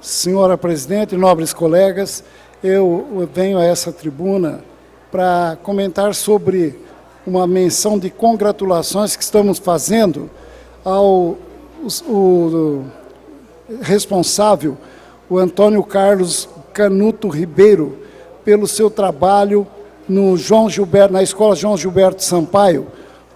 Senhora presidente, nobres colegas, eu venho a essa tribuna para comentar sobre uma menção de congratulações que estamos fazendo ao responsável, o Antônio Carlos Canuto Ribeiro, pelo seu trabalho no na Escola João Gilberto Sampaio,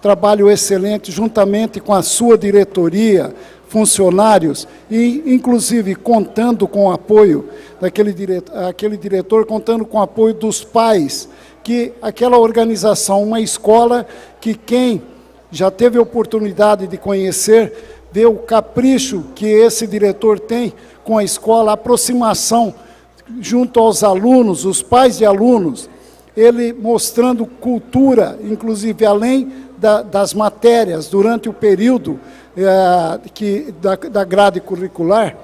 trabalho excelente, juntamente com a sua diretoria, funcionários, e inclusive contando com o apoio daquele diretor, contando com o apoio dos pais, que aquela organização, uma escola que quem já teve a oportunidade de conhecer, vê o capricho que esse diretor tem com a escola, a aproximação junto aos alunos, os pais de alunos, ele mostrando cultura, inclusive além das matérias, durante o período da grade curricular,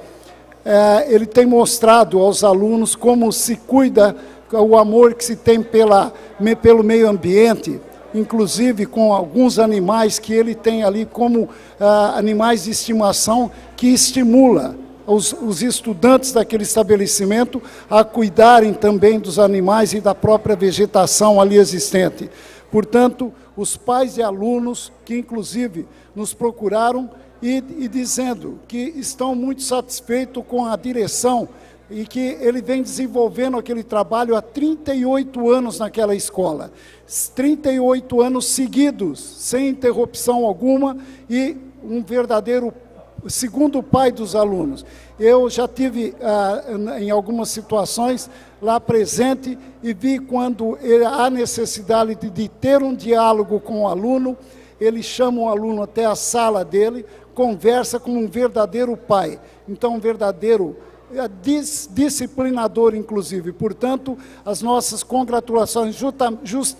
ele tem mostrado aos alunos como se cuida, o amor que se tem pelo meio ambiente, inclusive com alguns animais que ele tem ali como animais de estimação, que estimula os estudantes daquele estabelecimento a cuidarem também dos animais e da própria vegetação ali existente. Portanto, os pais e alunos que, inclusive, nos procuraram e dizendo que estão muito satisfeitos com a direção e que ele vem desenvolvendo aquele trabalho há 38 anos naquela escola. 38 anos seguidos, sem interrupção alguma, e um verdadeiro segundo pai dos alunos. Eu já tive, em algumas situações, lá presente e vi quando há necessidade de ter um diálogo com o aluno, ele chama o aluno até a sala dele, conversa como um verdadeiro pai. Então, um verdadeiro disciplinador, inclusive. Portanto, as nossas congratulações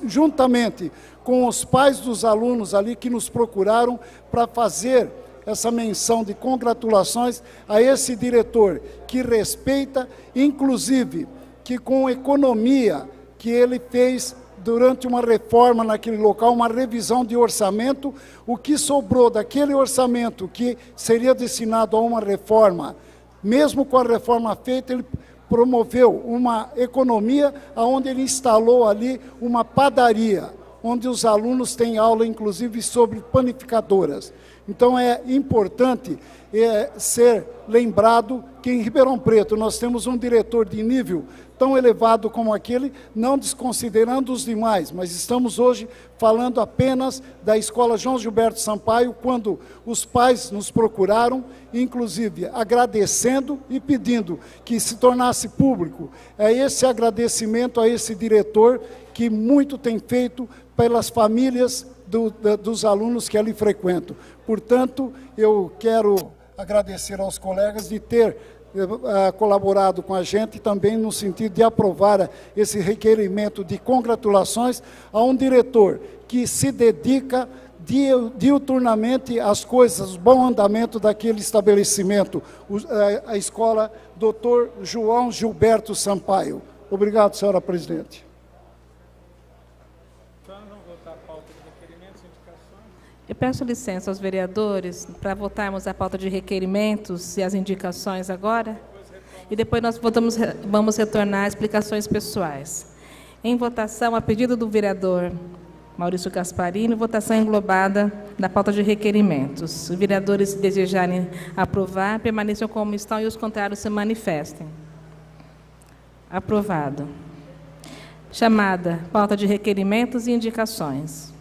juntamente com os pais dos alunos ali que nos procuraram para fazer essa menção de congratulações a esse diretor que respeita, inclusive, que com economia que ele fez durante uma reforma naquele local, uma revisão de orçamento, o que sobrou daquele orçamento que seria destinado a uma reforma, mesmo com a reforma feita, ele promoveu uma economia onde ele instalou ali uma padaria, onde os alunos têm aula, inclusive, sobre panificadoras. Então, é importante ser lembrado que em Ribeirão Preto nós temos um diretor de nível tão elevado como aquele, não desconsiderando os demais, mas estamos hoje falando apenas da Escola João Gilberto Sampaio, quando os pais nos procuraram, inclusive agradecendo e pedindo que se tornasse público esse agradecimento a esse diretor que muito tem feito pelas famílias dos alunos que ali frequentam. Portanto, eu quero agradecer aos colegas de ter colaborado com a gente também no sentido de aprovar esse requerimento de congratulações a um diretor que se dedica diuturnamente às coisas, o bom andamento daquele estabelecimento, a escola Dr. João Gilberto Sampaio. Obrigado, senhora presidente. Eu peço licença aos vereadores para votarmos a pauta de requerimentos e as indicações agora, e depois nós vamos retornar a explicações pessoais. Em votação, a pedido do vereador Maurício Gasparini, votação englobada da pauta de requerimentos. Se os vereadores desejarem aprovar, permaneçam como estão e os contrários se manifestem. Aprovado. Chamada pauta de requerimentos e indicações.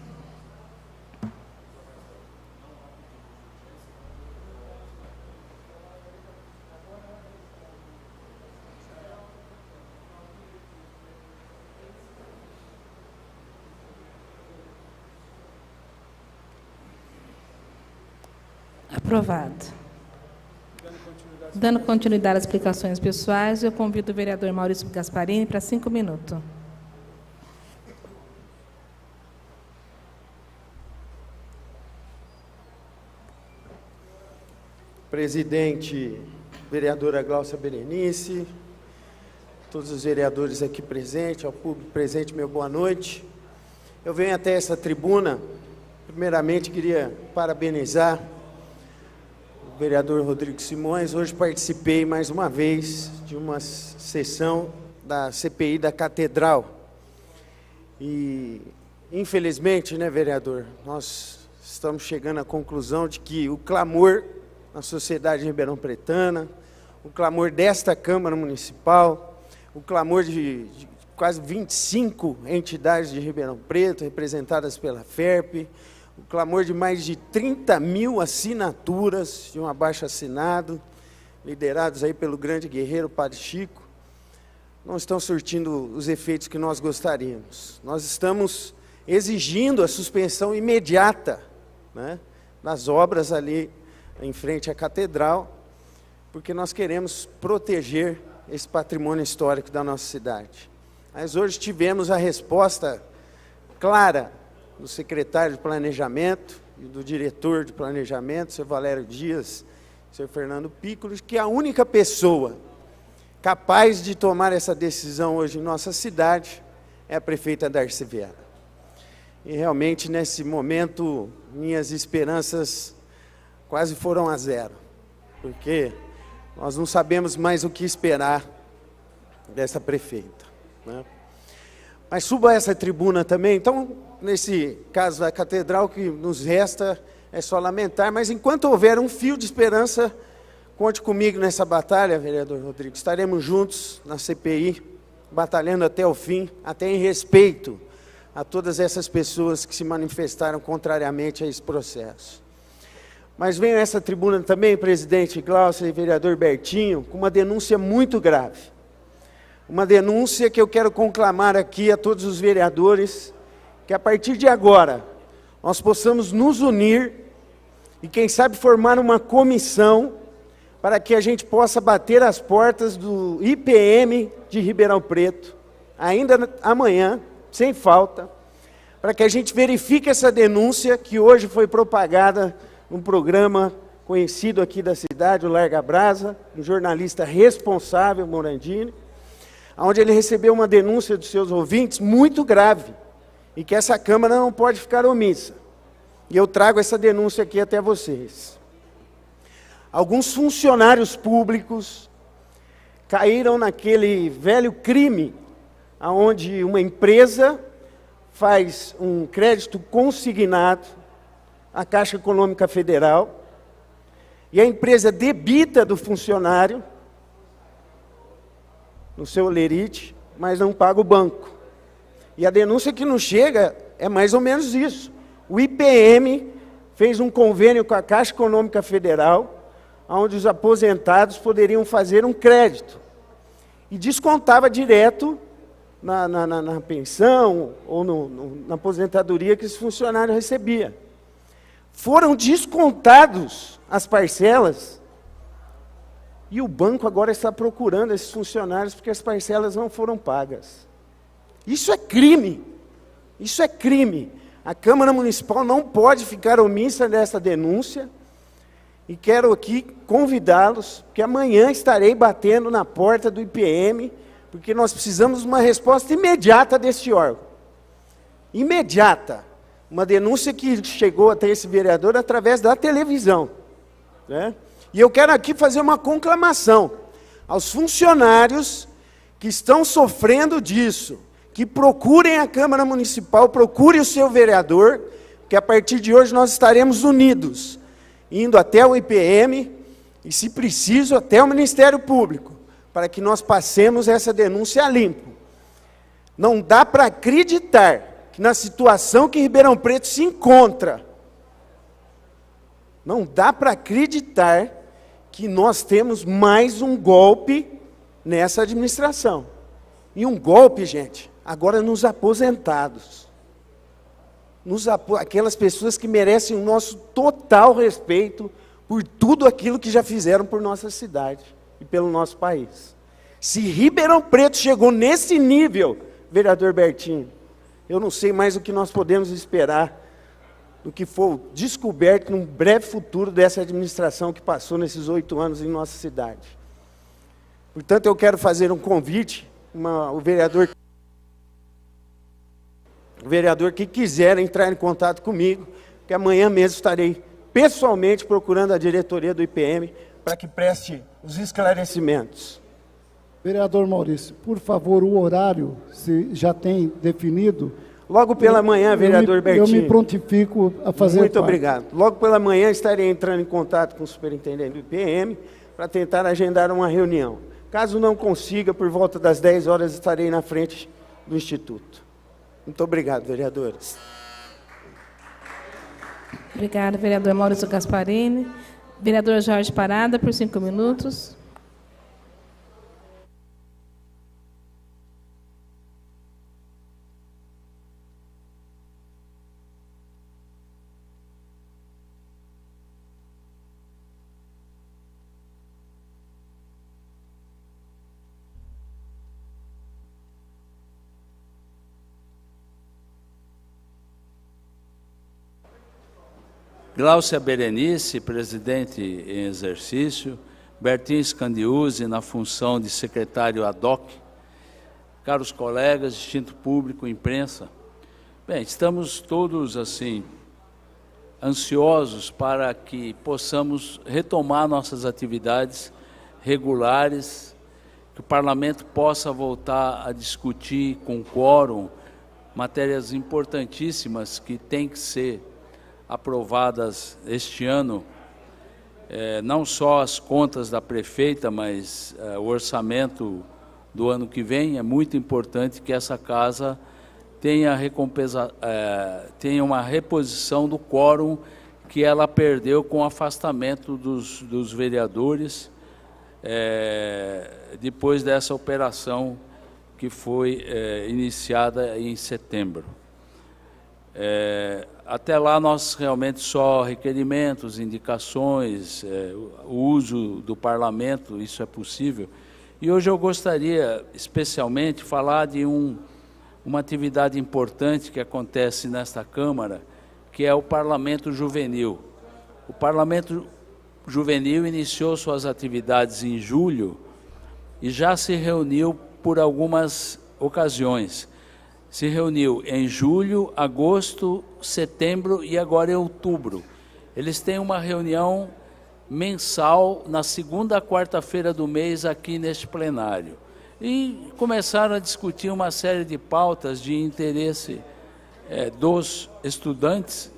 Aprovado. Dando continuidade às explicações pessoais, eu convido o vereador Maurício Gasparini para 5 minutos. Presidente, vereadora Glaucia Berenice, todos os vereadores aqui presentes, ao público presente, meu boa noite. Eu venho até essa tribuna, primeiramente queria parabenizar vereador Rodrigo Simões. Hoje participei mais uma vez de uma sessão da CPI da Catedral. E, infelizmente, né, vereador, nós estamos chegando à conclusão de que o clamor na sociedade ribeirão-pretana, o clamor desta Câmara Municipal, o clamor de quase 25 entidades de Ribeirão Preto, representadas pela FERP, o clamor de mais de 30 mil assinaturas de um abaixo-assinado, liderados aí pelo grande guerreiro Padre Chico, não estão surtindo os efeitos que nós gostaríamos. Nós estamos exigindo a suspensão imediata, né, das obras ali em frente à Catedral, porque nós queremos proteger esse patrimônio histórico da nossa cidade. Mas hoje tivemos a resposta clara do secretário de Planejamento e do diretor de Planejamento, seu Valério Dias, seu Fernando Piccolo, que a única pessoa capaz de tomar essa decisão hoje em nossa cidade é a prefeita Darcy Viera. E realmente, nesse momento, minhas esperanças quase foram a zero, porque nós não sabemos mais o que esperar dessa prefeita, né? Mas suba a essa tribuna também. Então, nesse caso da Catedral, o que nos resta é só lamentar, mas enquanto houver um fio de esperança, conte comigo nessa batalha, vereador Rodrigo. Estaremos juntos na CPI, batalhando até o fim, até em respeito a todas essas pessoas que se manifestaram contrariamente a esse processo. Mas venho a essa tribuna também, presidente Glaucia e vereador Bertinho, com uma denúncia muito grave. Uma denúncia que eu quero conclamar aqui a todos os vereadores, que a partir de agora, nós possamos nos unir e, quem sabe, formar uma comissão para que a gente possa bater as portas do IPM de Ribeirão Preto, ainda amanhã, sem falta, para que a gente verifique essa denúncia que hoje foi propagada num programa conhecido aqui da cidade, o Larga Brasa, um jornalista responsável, Morandini, onde ele recebeu uma denúncia dos seus ouvintes muito grave, e que essa Câmara não pode ficar omissa. E eu trago essa denúncia aqui até vocês. Alguns funcionários públicos caíram naquele velho crime, onde uma empresa faz um crédito consignado à Caixa Econômica Federal, e a empresa debita do funcionário no seu lerite, mas não paga o banco. E a denúncia que nos chega é mais ou menos isso. O IPM fez um convênio com a Caixa Econômica Federal, onde os aposentados poderiam fazer um crédito. E descontava direto na pensão ou na aposentadoria que esse funcionário recebia. Foram descontados as parcelas, e o banco agora está procurando esses funcionários porque as parcelas não foram pagas. Isso é crime. Isso é crime. A Câmara Municipal não pode ficar omissa dessa denúncia. E quero aqui convidá-los, que amanhã estarei batendo na porta do IPM, porque nós precisamos de uma resposta imediata desse órgão. Imediata. Uma denúncia que chegou até esse vereador através da televisão, né? E eu quero aqui fazer uma conclamação aos funcionários que estão sofrendo disso, que procurem a Câmara Municipal, procure o seu vereador, que a partir de hoje nós estaremos unidos, indo até o IPM e, se preciso, até o Ministério Público, para que nós passemos essa denúncia a limpo. Não dá para acreditar que na situação que Ribeirão Preto se encontra, não dá para acreditar que nós temos mais um golpe nessa administração. E um golpe, gente, agora nos aposentados. Aquelas pessoas que merecem o nosso total respeito por tudo aquilo que já fizeram por nossa cidade e pelo nosso país. Se Ribeirão Preto chegou nesse nível, vereador Bertinho, eu não sei mais o que nós podemos esperar do que for descoberto num breve futuro dessa administração que passou nesses 8 anos em nossa cidade. Portanto, eu quero fazer um convite, o vereador que quiser entrar em contato comigo, que amanhã mesmo estarei pessoalmente procurando a diretoria do IPM para que preste os esclarecimentos. Vereador Maurício, por favor, o horário, se já tem definido. Logo pela manhã, vereador Bertinho. Eu me prontifico a fazer Muito parte. obrigado. Logo pela manhã estarei entrando em contato com o superintendente do IPM para tentar agendar uma reunião. Caso não consiga, por volta das 10 horas estarei na frente do Instituto. Muito obrigado, vereadores. Obrigada, vereador Maurício Gasparini. Vereador Jorge Parada, por 5 minutos. Gláucia Berenice, presidente em exercício, Bertinho Scandiuzzi, na função de secretário ad hoc, caros colegas, distinto público, imprensa. Bem, estamos todos, assim, ansiosos para que possamos retomar nossas atividades regulares, que o parlamento possa voltar a discutir com quórum matérias importantíssimas que têm que ser aprovadas este ano, não só as contas da prefeita, mas o orçamento do ano que vem. É muito importante que essa casa tenha uma reposição do quórum que ela perdeu com o afastamento dos vereadores, depois dessa operação que foi iniciada em setembro. Até lá, nós realmente só requerimentos, indicações, o uso do parlamento, isso é possível. E hoje eu gostaria, especialmente, de falar de uma atividade importante que acontece nesta Câmara, que é o Parlamento Juvenil. O Parlamento Juvenil iniciou suas atividades em julho e já se reuniu por algumas ocasiões. Se reuniu em julho, agosto, setembro e agora em outubro. Eles têm uma reunião mensal na segunda quarta-feira do mês aqui neste plenário. E começaram a discutir uma série de pautas de interesse dos estudantes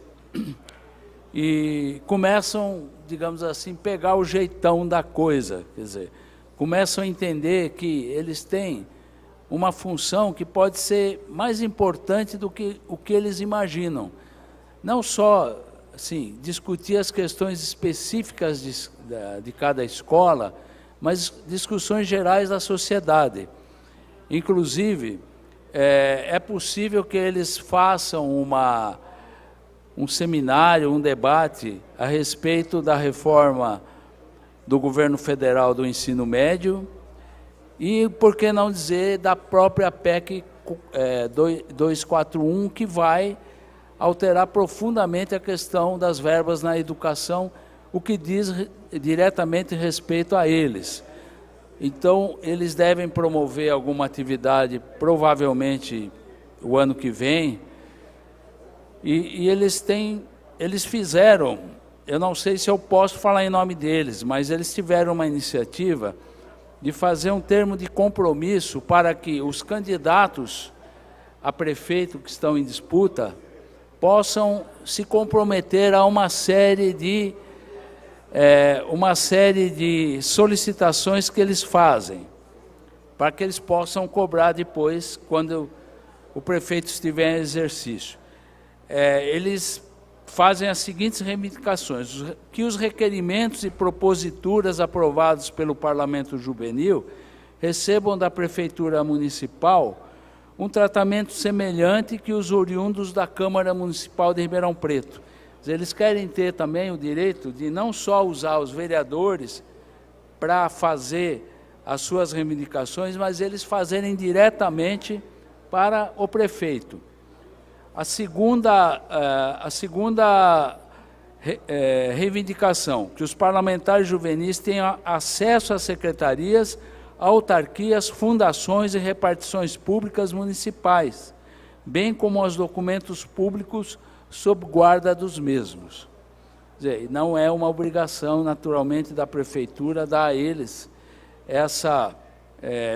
e começam, digamos assim, pegar o jeitão da coisa. Quer dizer, começam a entender que eles têm uma função que pode ser mais importante do que o que eles imaginam. Não só assim, discutir as questões específicas de cada escola, mas discussões gerais da sociedade. Inclusive, é possível que eles façam um seminário, um debate a respeito da reforma do governo federal do ensino médio, e, por que não dizer, da própria PEC 241, que vai alterar profundamente a questão das verbas na educação, o que diz diretamente respeito a eles. Então, eles devem promover alguma atividade, provavelmente o ano que vem, e eles fizeram, eu não sei se eu posso falar em nome deles, mas eles tiveram uma iniciativa de fazer um termo de compromisso para que os candidatos a prefeito que estão em disputa possam se comprometer a uma série de solicitações que eles fazem, para que eles possam cobrar depois, quando o prefeito estiver em exercício. Eles fazem as seguintes reivindicações: que os requerimentos e proposituras aprovados pelo Parlamento Juvenil recebam da Prefeitura Municipal um tratamento semelhante que os oriundos da Câmara Municipal de Ribeirão Preto. Eles querem ter também o direito de não só usar os vereadores para fazer as suas reivindicações, mas eles fazerem diretamente para o prefeito. A segunda reivindicação, que os parlamentares juvenis tenham acesso às secretarias, autarquias, fundações e repartições públicas municipais, bem como aos documentos públicos sob guarda dos mesmos. Quer dizer, não é uma obrigação, naturalmente, da prefeitura dar a eles essa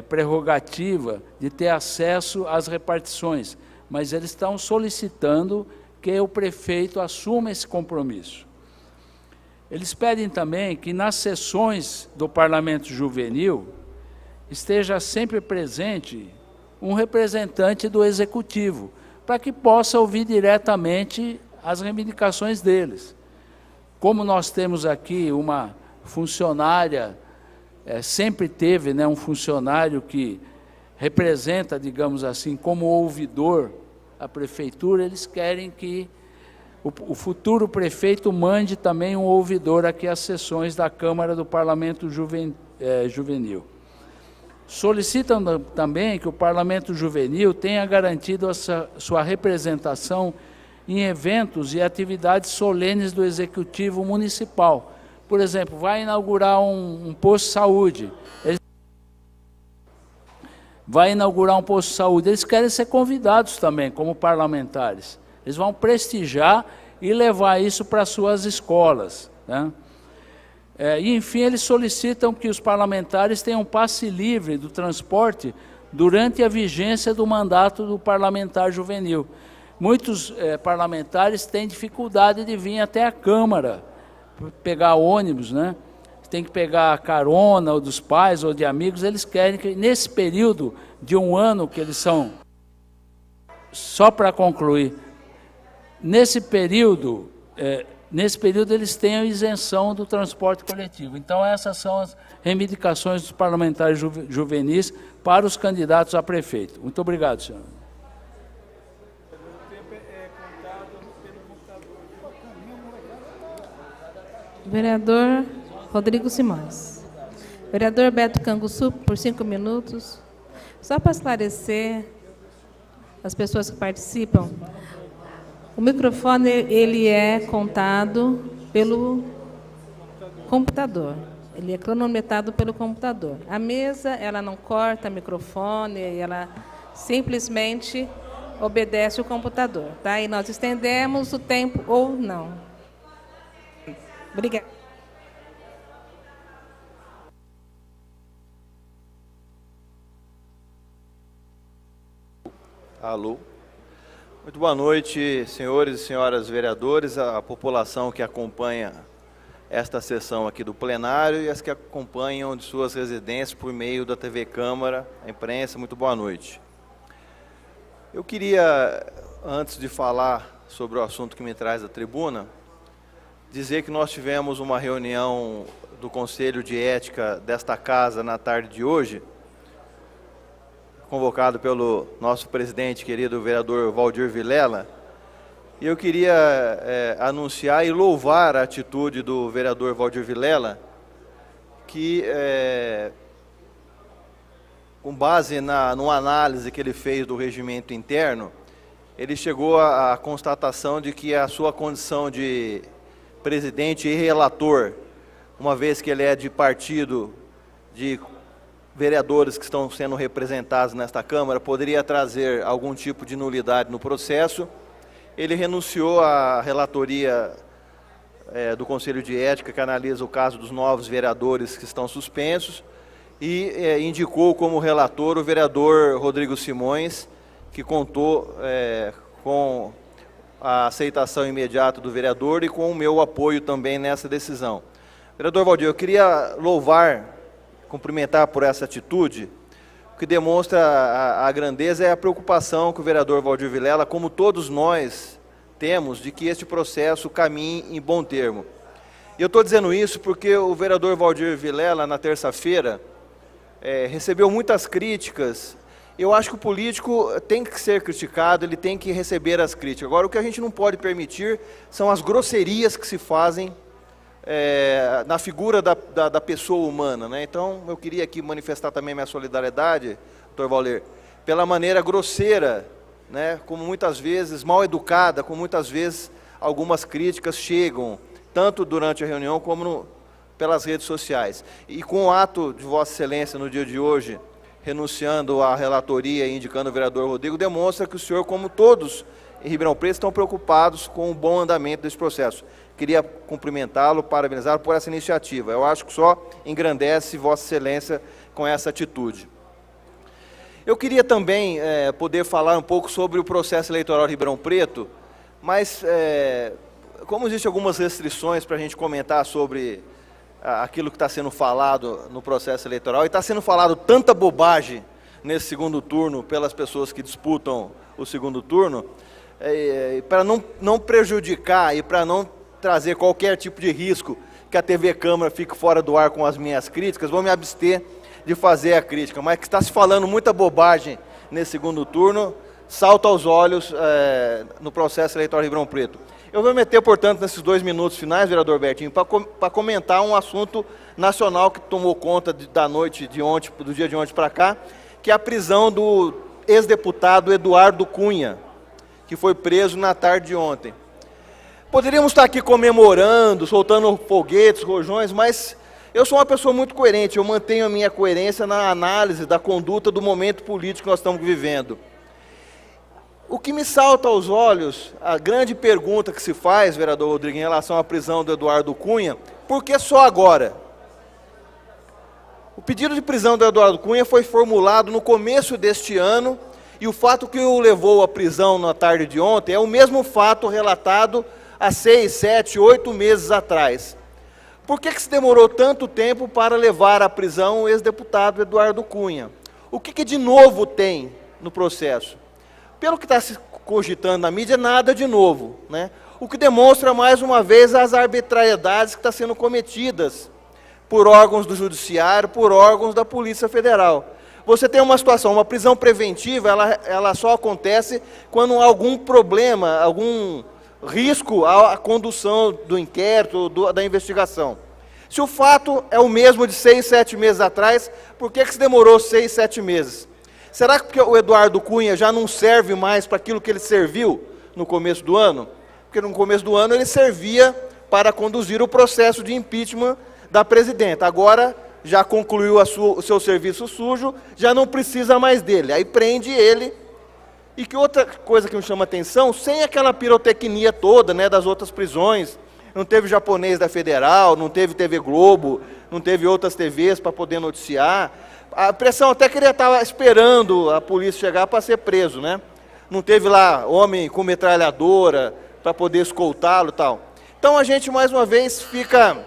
prerrogativa de ter acesso às repartições, mas eles estão solicitando que o prefeito assuma esse compromisso. Eles pedem também que nas sessões do Parlamento Juvenil esteja sempre presente um representante do Executivo, para que possa ouvir diretamente as reivindicações deles. Como nós temos aqui uma funcionária, sempre teve, né, um funcionário que representa, digamos assim, como ouvidor a prefeitura, eles querem que o futuro prefeito mande também um ouvidor aqui às sessões da Câmara do Parlamento Juvenil. Solicitam também que o Parlamento Juvenil tenha garantido a sua representação em eventos e atividades solenes do Executivo Municipal. Por exemplo, vai inaugurar um posto de saúde. Eles querem ser convidados também, como parlamentares. Eles vão prestigiar e levar isso para suas escolas, né? E, enfim, eles solicitam que os parlamentares tenham passe livre do transporte durante a vigência do mandato do parlamentar juvenil. Muitos parlamentares têm dificuldade de vir até a Câmara, pegar ônibus, né? Tem que pegar carona, ou dos pais, ou de amigos. Eles querem que, nesse período de um ano que eles são... Só para concluir, nesse período eles têm a isenção do transporte coletivo. Então, essas são as reivindicações dos parlamentares juvenis para os candidatos a prefeito. Muito obrigado, senhor. Vereador Rodrigo Simões. Vereador Beto Canguçu, por 5 minutos. Só para esclarecer as pessoas que participam, o microfone ele é contado pelo computador. Ele é cronometrado pelo computador. A mesa, ela não corta o microfone, ela simplesmente obedece o computador, tá? E nós estendemos o tempo ou não. Obrigada. Alô. Muito boa noite, senhores e senhoras vereadores, a população que acompanha esta sessão aqui do plenário e as que acompanham de suas residências por meio da TV Câmara, a imprensa. Muito boa noite. Eu queria, antes de falar sobre o assunto que me traz à tribuna, dizer que nós tivemos uma reunião do Conselho de Ética desta casa na tarde de hoje, convocado pelo nosso presidente, querido vereador Valdir Vilela, e eu queria anunciar e louvar a atitude do vereador Valdir Vilela, que, com base numa análise que ele fez do regimento interno, ele chegou à constatação de que a sua condição de presidente e relator, uma vez que ele é de partido de vereadores que estão sendo representados nesta Câmara, poderia trazer algum tipo de nulidade no processo. Ele renunciou à relatoria do Conselho de Ética, que analisa o caso dos novos vereadores que estão suspensos, e indicou como relator o vereador Rodrigo Simões, que contou com a aceitação imediata do vereador e com o meu apoio também nessa decisão. Vereador Valdir, eu queria louvar, cumprimentar por essa atitude. O que demonstra a grandeza é a preocupação que o vereador Valdir Vilela, como todos nós, temos de que este processo caminhe em bom termo. E eu estou dizendo isso porque o vereador Valdir Vilela, na terça-feira, recebeu muitas críticas. Eu acho que o político tem que ser criticado, ele tem que receber as críticas. Agora, o que a gente não pode permitir são as grosserias que se fazem na figura da pessoa humana, né? Então, eu queria aqui manifestar também minha solidariedade, doutor Valdir, pela maneira grosseira, né, como muitas vezes, mal educada, como muitas vezes algumas críticas chegam, tanto durante a reunião como pelas redes sociais. E com o ato de Vossa Excelência no dia de hoje, renunciando à relatoria e indicando o vereador Rodrigo, demonstra que o senhor, como todos em Ribeirão Preto, estão preocupados com o bom andamento desse processo. queria cumprimentá-lo, parabenizá-lo por essa iniciativa. Eu acho que só engrandece Vossa Excelência com essa atitude. Eu queria também poder falar um pouco sobre o processo eleitoral de Ribeirão Preto, mas como existem algumas restrições para a gente comentar sobre aquilo que está sendo falado no processo eleitoral, e está sendo falado tanta bobagem nesse segundo turno pelas pessoas que disputam o segundo turno, para não prejudicar e para não trazer qualquer tipo de risco que a TV Câmara fique fora do ar com as minhas críticas, vou me abster de fazer a crítica, mas que está se falando muita bobagem nesse segundo turno, salta aos olhos no processo eleitoral de Ribeirão Preto. Eu vou meter, portanto, nesses 2 minutos finais, vereador Bertinho, para comentar um assunto nacional que tomou conta da noite de ontem, do dia de ontem para cá, que é a prisão do ex-deputado Eduardo Cunha, que foi preso na tarde de ontem. Poderíamos estar aqui comemorando, soltando foguetes, rojões, mas eu sou uma pessoa muito coerente, eu mantenho a minha coerência na análise da conduta do momento político que nós estamos vivendo. O que me salta aos olhos, a grande pergunta que se faz, vereador Rodrigo, em relação à prisão do Eduardo Cunha, por que só agora? O pedido de prisão do Eduardo Cunha foi formulado no começo deste ano, e o fato que o levou à prisão na tarde de ontem é o mesmo fato relatado há 6, 7, 8 meses atrás. Por que se demorou tanto tempo para levar à prisão o ex-deputado Eduardo Cunha? O que de novo tem no processo? Pelo que está se cogitando na mídia, nada de novo, né? O que demonstra, mais uma vez, as arbitrariedades que estão sendo cometidas por órgãos do Judiciário, por órgãos da Polícia Federal. Você tem uma situação, uma prisão preventiva, ela só acontece quando há algum problema, algum risco à condução do inquérito, da investigação. Se o fato é o mesmo de 6, 7 meses atrás, por que se demorou 6, 7 meses? Será que o Eduardo Cunha já não serve mais para aquilo que ele serviu no começo do ano? Porque no começo do ano ele servia para conduzir o processo de impeachment da presidenta. Agora já concluiu o seu serviço sujo, já não precisa mais dele. Aí prende ele. E que outra coisa que me chama a atenção, sem aquela pirotecnia toda, né, das outras prisões, não teve japonês da Federal, não teve TV Globo, não teve outras TVs para poder noticiar. A pressão até que ele estava esperando a polícia chegar para ser preso, né? Não teve lá homem com metralhadora para poder escoltá-lo e tal. Então a gente, mais uma vez, fica...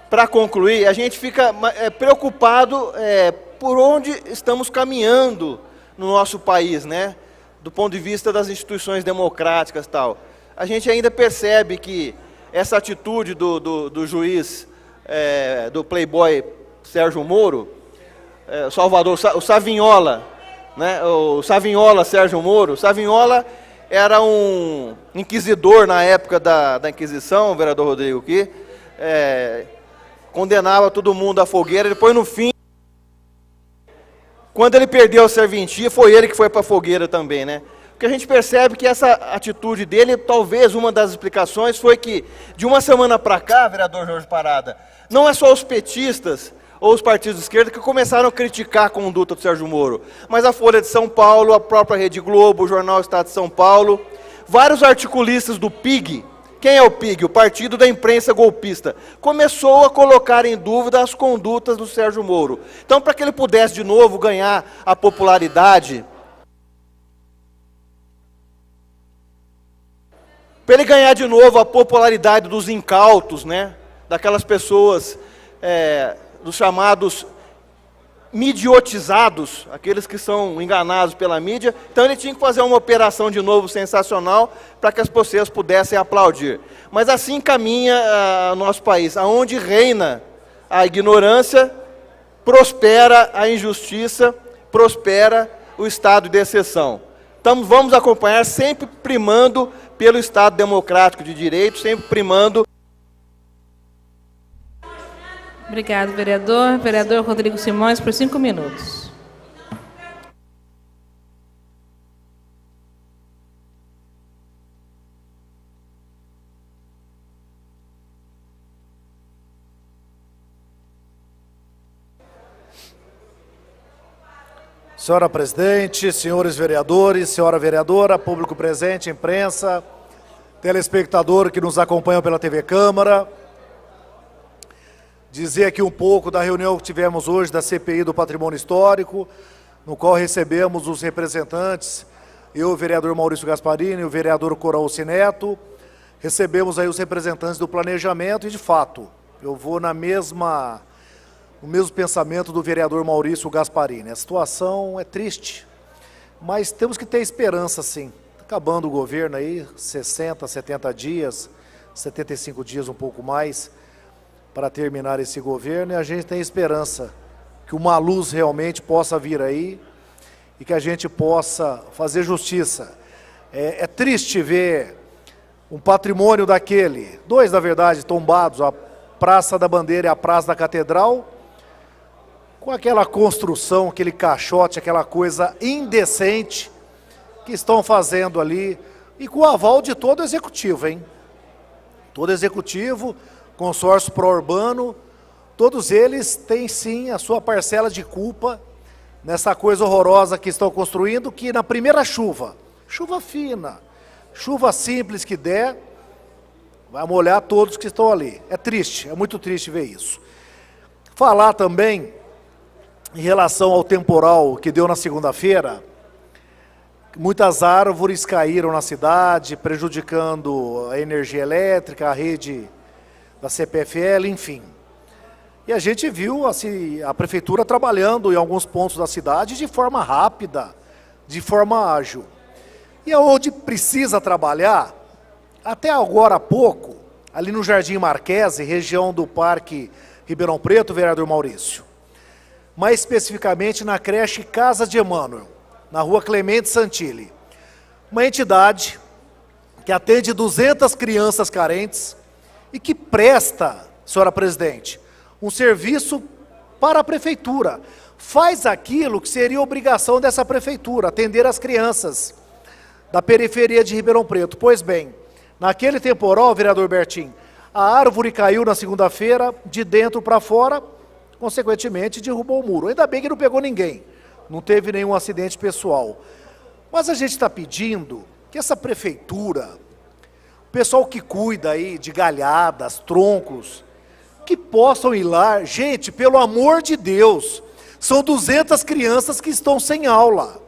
Para concluir, a gente fica preocupado por onde estamos caminhando no nosso país, né? Do ponto de vista das instituições democráticas e tal. A gente ainda percebe que essa atitude do juiz, do playboy Sérgio Moro, o Savinhola, né? O Savinhola Sérgio Moro. O Savinhola era um inquisidor na época da Inquisição, o vereador Rodrigo, que condenava todo mundo à fogueira, depois no fim, quando ele perdeu a serventia, foi ele que foi para a fogueira também, né? Porque a gente percebe que essa atitude dele, talvez uma das explicações foi que, de uma semana para cá, vereador Jorge Parada, não é só os petistas ou os partidos de esquerda que começaram a criticar a conduta do Sérgio Moro, mas a Folha de São Paulo, a própria Rede Globo, o Jornal Estado de São Paulo, vários articulistas do PIG. Quem é o PIG? O Partido da Imprensa Golpista. Começou a colocar em dúvida as condutas do Sérgio Moro. Então, para que ele pudesse de novo ganhar a popularidade, para ele ganhar de novo a popularidade dos incautos, né? Daquelas pessoas, dos chamados midiotizados, aqueles que são enganados pela mídia. Então ele tinha que fazer uma operação de novo sensacional para que as pessoas pudessem aplaudir. Mas assim caminha o nosso país, aonde reina a ignorância, prospera a injustiça, prospera o estado de exceção. Então vamos acompanhar, sempre primando pelo Estado democrático de direito, sempre primando. Obrigado, vereador. Vereador Rodrigo Simões, por 5 minutos. Senhora presidente, senhores vereadores, senhora vereadora, público presente, imprensa, telespectador que nos acompanha pela TV Câmara. Dizer aqui um pouco da reunião que tivemos hoje da CPI do Patrimônio Histórico, no qual recebemos os representantes, eu, o vereador Maurício Gasparini, o vereador Coraúci Neto, recebemos aí os representantes do planejamento e, de fato, eu vou no mesmo pensamento do vereador Maurício Gasparini. A situação é triste, mas temos que ter esperança, sim. Acabando o governo aí, 60, 70 dias, 75 dias, um pouco mais, para terminar esse governo, e a gente tem esperança que uma luz realmente possa vir aí e que a gente possa fazer justiça. É triste ver um patrimônio daquele, dois, na verdade, tombados, a Praça da Bandeira e a Praça da Catedral, com aquela construção, aquele caixote, aquela coisa indecente que estão fazendo ali, e com o aval de todo o executivo, hein? Todo executivo, consórcio pró-urbano, todos eles têm sim a sua parcela de culpa nessa coisa horrorosa que estão construindo, que na primeira chuva fina, chuva simples que der, vai molhar todos que estão ali. É triste, é muito triste ver isso. Falar também em relação ao temporal que deu na segunda-feira, muitas árvores caíram na cidade, prejudicando a energia elétrica, a rede da CPFL, enfim. E a gente viu assim, a prefeitura trabalhando em alguns pontos da cidade de forma rápida, de forma ágil. E onde precisa trabalhar, até agora há pouco, ali no Jardim Marquese, região do Parque Ribeirão Preto, vereador Maurício, mais especificamente na creche Casa de Emmanuel, na rua Clemente Santilli, uma entidade que atende 200 crianças carentes e que presta, senhora presidente, um serviço para a prefeitura. Faz aquilo que seria obrigação dessa prefeitura, atender as crianças da periferia de Ribeirão Preto. Pois bem, naquele temporal, vereador Bertin, a árvore caiu na segunda-feira, de dentro para fora, consequentemente derrubou o muro. Ainda bem que não pegou ninguém, não teve nenhum acidente pessoal. Mas a gente está pedindo que essa prefeitura, o pessoal que cuida aí de galhadas, troncos, que possam ir lá, gente, pelo amor de Deus, são 200 crianças que estão sem aula.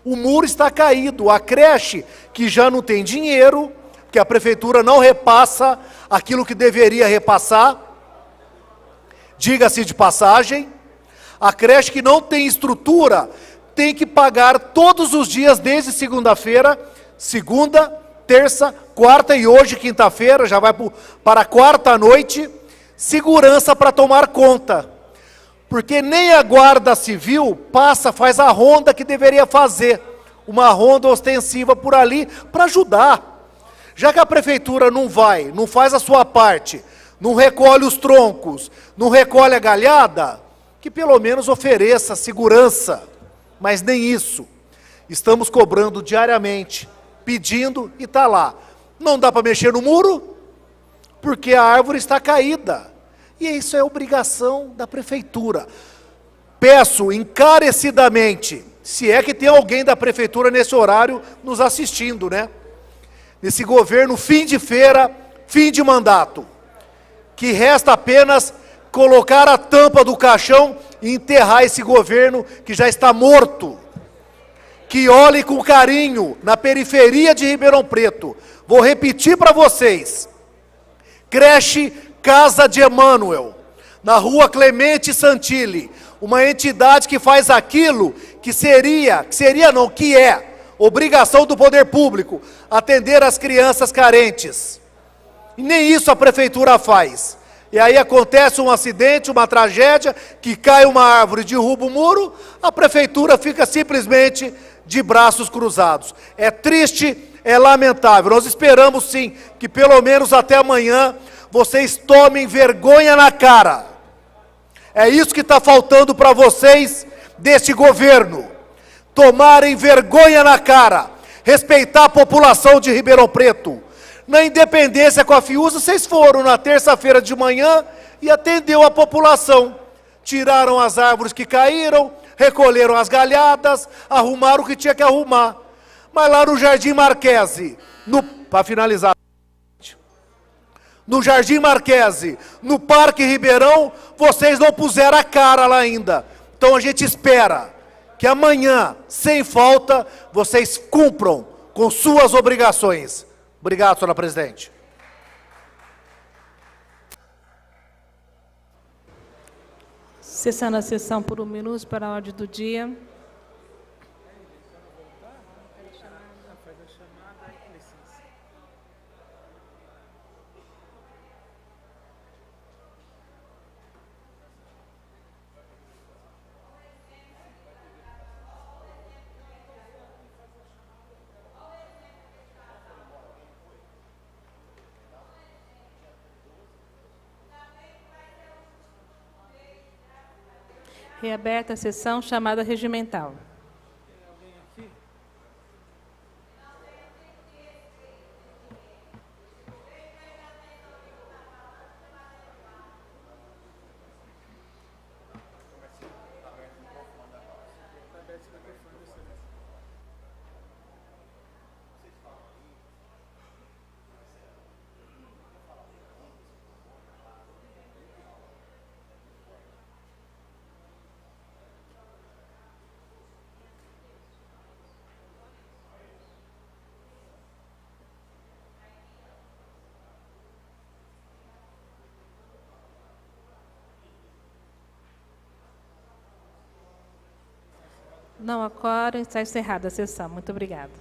O muro está caído, a creche que já não tem dinheiro, que a prefeitura não repassa aquilo que deveria repassar, diga-se de passagem, a creche que não tem estrutura, tem que pagar todos os dias desde segunda-feira, segunda, terça, quarta e hoje, quinta-feira, já vai para a quarta noite, segurança para tomar conta. Porque nem a Guarda Civil passa, faz a ronda que deveria fazer, uma ronda ostensiva por ali para ajudar. Já que a prefeitura não vai, não faz a sua parte, não recolhe os troncos, não recolhe a galhada, que pelo menos ofereça segurança, mas nem isso. Estamos cobrando diariamente, pedindo e está lá. Não dá para mexer no muro, porque a árvore está caída. E isso é obrigação da prefeitura. Peço encarecidamente, se é que tem alguém da prefeitura nesse horário nos assistindo, né? Nesse governo fim de feira, fim de mandato, que resta apenas colocar a tampa do caixão e enterrar esse governo que já está morto. Que olhe com carinho na periferia de Ribeirão Preto. Vou repetir para vocês. Creche Casa de Emmanuel, na rua Clemente Santilli, uma entidade que faz aquilo que é obrigação do poder público, atender as crianças carentes. E nem isso a prefeitura faz. E aí acontece um acidente, uma tragédia, que cai uma árvore, derruba o muro, a prefeitura fica simplesmente de braços cruzados. É triste, é lamentável. Nós esperamos sim, que pelo menos até amanhã, vocês tomem vergonha na cara. É isso que está faltando para vocês deste governo. Tomarem vergonha na cara, respeitar a população de Ribeirão Preto. Na Independência com a Fiuza, vocês foram na terça-feira de manhã e atendeu a população. Tiraram as árvores que caíram, recolheram as galhadas, arrumaram o que tinha que arrumar. Mas lá no Jardim Marquese, para finalizar, no Jardim Marquese, no Parque Ribeirão, vocês não puseram a cara lá ainda. Então a gente espera que amanhã, sem falta, vocês cumpram com suas obrigações. Obrigado, senhora presidente. Cessando a sessão por 1 minuto para a ordem do dia. Reaberta a sessão chamada regimental. Não há quórum, está encerrada a sessão. Muito obrigada.